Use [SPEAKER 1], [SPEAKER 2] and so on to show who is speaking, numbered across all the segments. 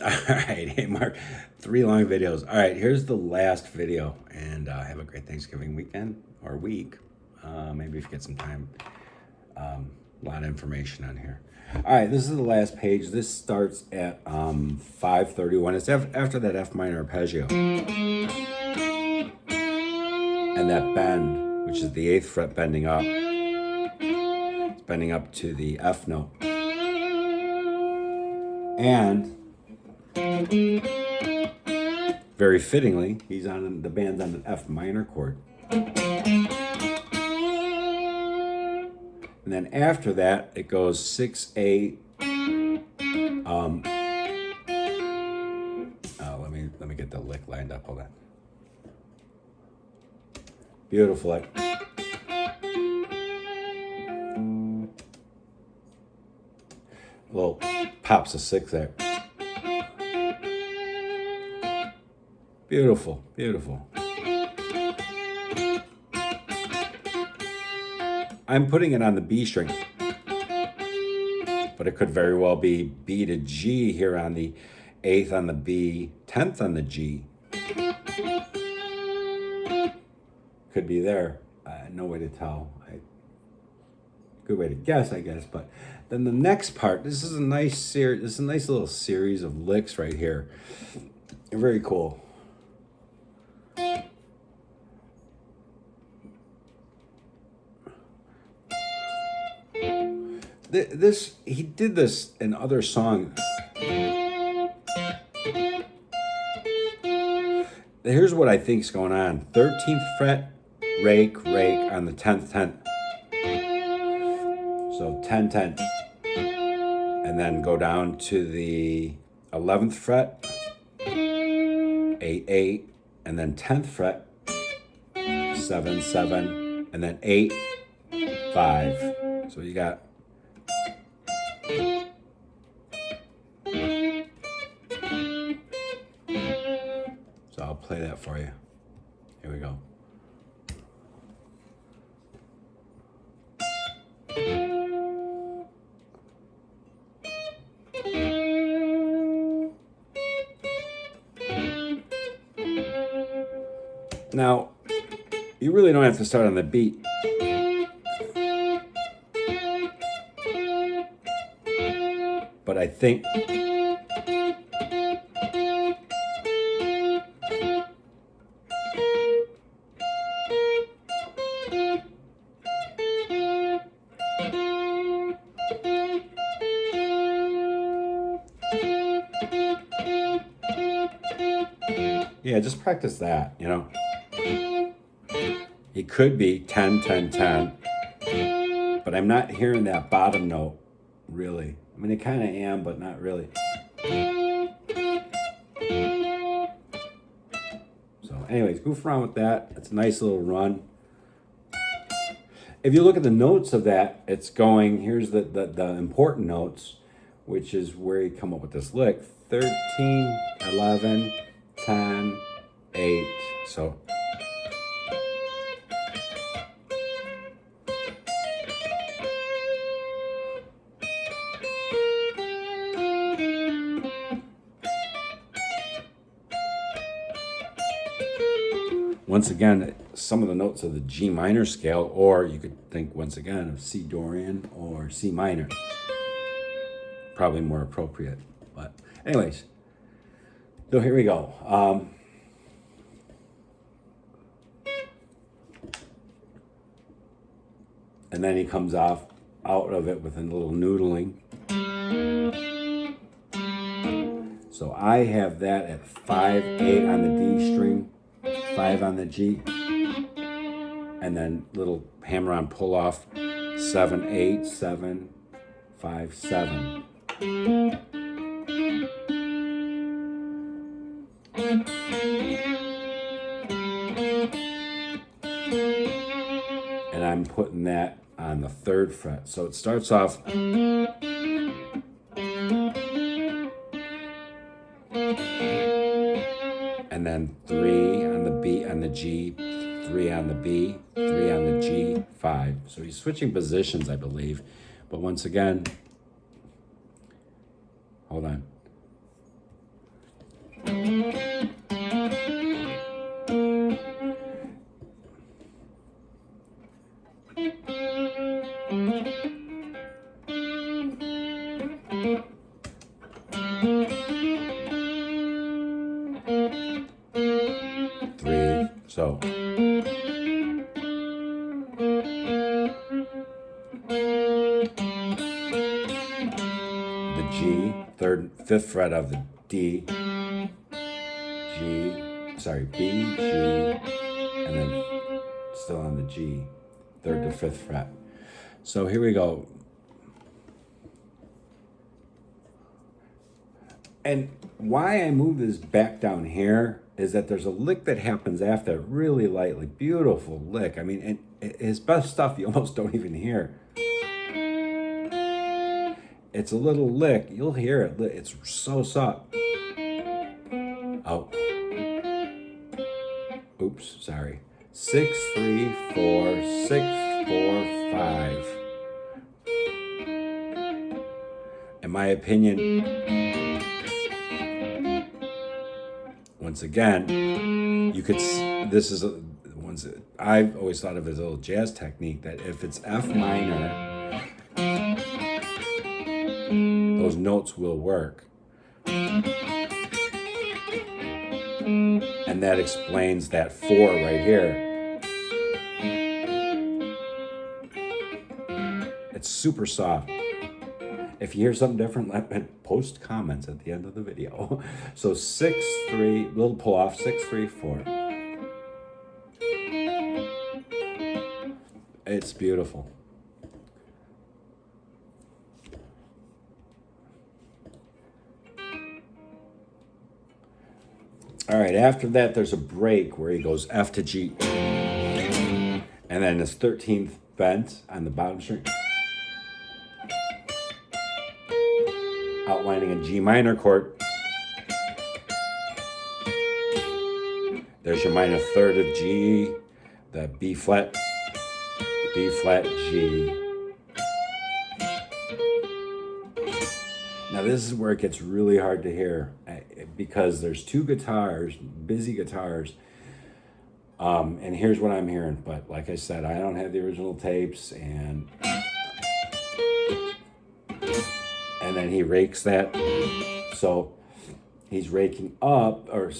[SPEAKER 1] All right, hey Mark, 3 long videos. All right, here's the last video, and have a great Thanksgiving weekend or week. Maybe if you get some time. A lot of information on here. All right, this is the last page. This starts at 531. It's after that F minor arpeggio, and that bend, which is the 8th fret bending up. It's bending up to the F note, and very fittingly, the band's on an F minor chord. And then after that, it goes 6/8. Let me get the lick lined up. Hold on. Beautiful lick. Little pops of 6 there. Beautiful, beautiful. I'm putting it on the B string, but it could very well be B to G here on the 8th on the B, 10th on the G. Could be there. No way to tell. Good way to guess, I guess. But then the next part, this is a nice little series of licks right here. Very cool. He did this in other songs. Here's what I think's going on. 13th fret, rake on the 10th. So 10, 10. And then go down to the 11th fret, 8, 8, and then 10th fret, 7, 7, and then 8, 5. So you got I'll play that for you. Here we go. Now, you really don't have to start on the beat. But I think yeah, just practice that, you know. It could be 10, 10, 10, but I'm not hearing that bottom note, really. I mean, I kind of am, but not really. So anyways, goof around with that. It's a nice little run. If you look at the notes of that, it's going, here's the important notes, which is where you come up with this lick. 13, 11, 10, 8. So once again, some of the notes of the G minor scale, or you could think once again of C Dorian or C minor. Probably more appropriate. But anyways, so here we go. And then he comes out of it with a little noodling. So I have that at 5, 8 on the D string, 5 on the G, and then little hammer on pull off, 7, 8, 7, 5, 7. And I'm putting that on the 3rd fret. So it starts off and then 3 on the B on the G, 3 on the B, 3 on the G, 5. So he's switching positions, I believe. But once again, hold on. Three. So. The G, fifth fret of the D, G, sorry, B, G, and then still on the G, third to fifth fret. So here we go. And why I move this back down here is that there's a lick that happens after, really lightly, beautiful lick. I mean, and his best stuff you almost don't even hear. It's a little lick, you'll hear it, it's so soft. Oh. Oops, sorry. 6, 3, 4, 6, 4, 5. In my opinion, once again, you could, this is ones that I've always thought of as a little jazz technique, that if it's F minor, those notes will work. And that explains that 4 right here. It's super soft. If you hear something different, post comments at the end of the video. So 6, 3, little pull off, 6, 3, 4. It's beautiful. All right, after that, there's a break where he goes F to G. And then his 13th bent on the bottom string. Outlining a G minor chord. There's your minor third of G, the B flat, G. Now this is where it gets really hard to hear because there's two guitars, busy guitars, and here's what I'm hearing. But like I said, I don't have the original tapes, and then he rakes that, so he's raking up or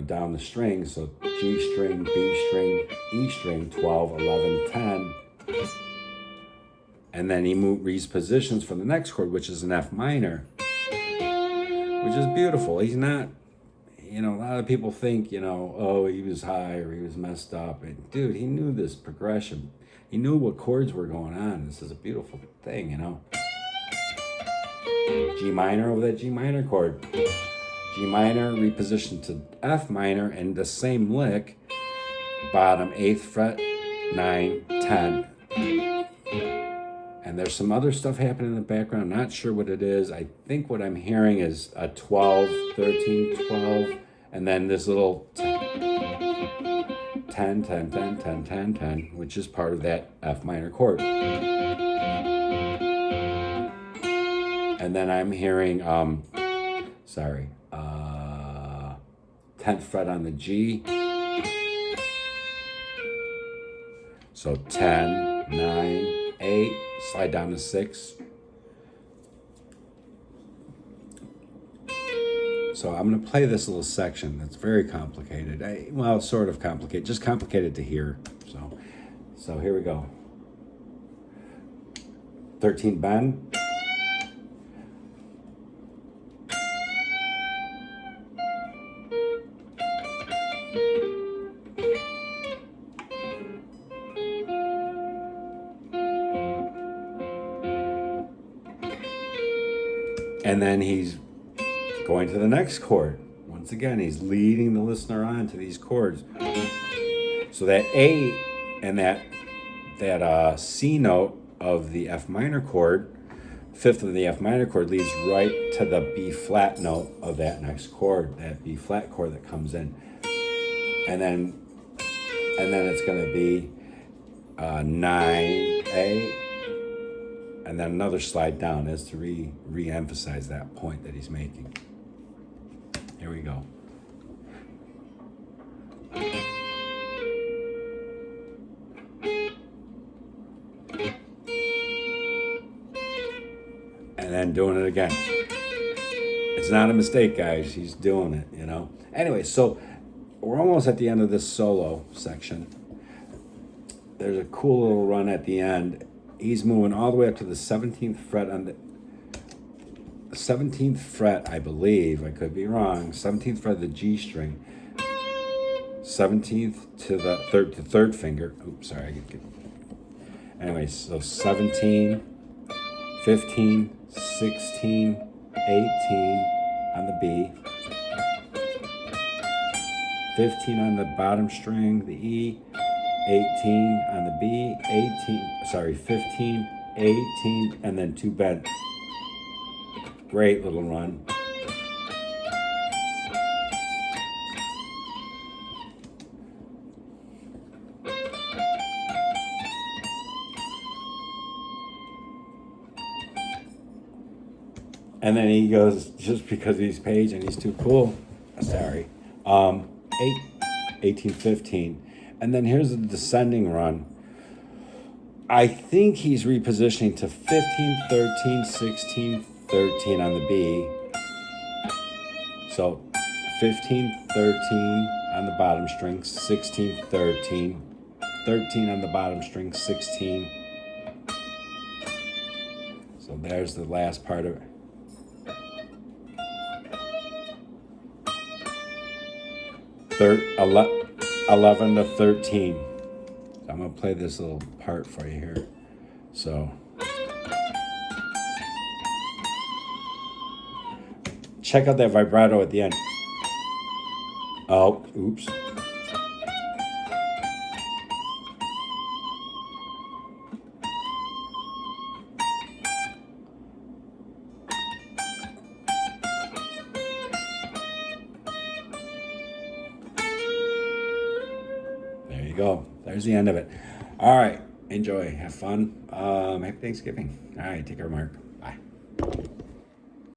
[SPEAKER 1] down the string. So G string, B string, E string, 12, 11, 10. And then he reads positions for the next chord, which is an F minor, which is beautiful. He's not, a lot of people think, oh, he was high or he was messed up. And dude, he knew this progression. He knew what chords were going on. This is a beautiful thing, G minor over that G minor chord. G minor repositioned to F minor, and the same lick, bottom 8th fret, 9, 10. And there's some other stuff happening in the background. Not sure what it is. I think what I'm hearing is a 12, 13, 12, and then this little 10, 10, 10, 10, 10, 10, which is part of that F minor chord. And then I'm hearing, 10th fret on the G. So 10, 9, 8, slide down to 6. So I'm going to play this little section that's very complicated. Sort of complicated, just complicated to hear. So here we go. 13 bend. And then he's going to the next chord. Once again, he's leading the listener on to these chords. So that A and that C note of the F minor chord, fifth of the F minor chord, leads right to the B flat note of that next chord, that B flat chord that comes in. And then it's going to be 9A. And then another slide down as to re-emphasize that point that he's making. Here we go. And then doing it again. It's not a mistake, guys. He's doing it, you know. Anyway, so we're almost at the end of this solo section. There's a cool little run at the end. He's moving all the way up to the 17th fret on the 17th fret, I believe. I could be wrong. 17th fret of the G string. 17th to the third finger. Oops, sorry. Anyway, so 17, 15, 16, 18 on the B. 15 on the bottom string, the E. 18 on the B, 15, 18, and then 2 bent. Great little run. And then he goes, just because he's Page and he's too cool. Sorry. 18, 15. And then here's the descending run. I think he's repositioning to 15, 13, 16, 13 on the B. So 15, 13 on the bottom string, 16, 13, 13 on the bottom string, 16. So there's the last part of it. 11 to 13. I'm going to play this little part for you here. So, check out that vibrato at the end. Oh, oops. There you go. There's the end of it. All right. Enjoy. Have fun. Happy Thanksgiving. All right. Take care, Mark.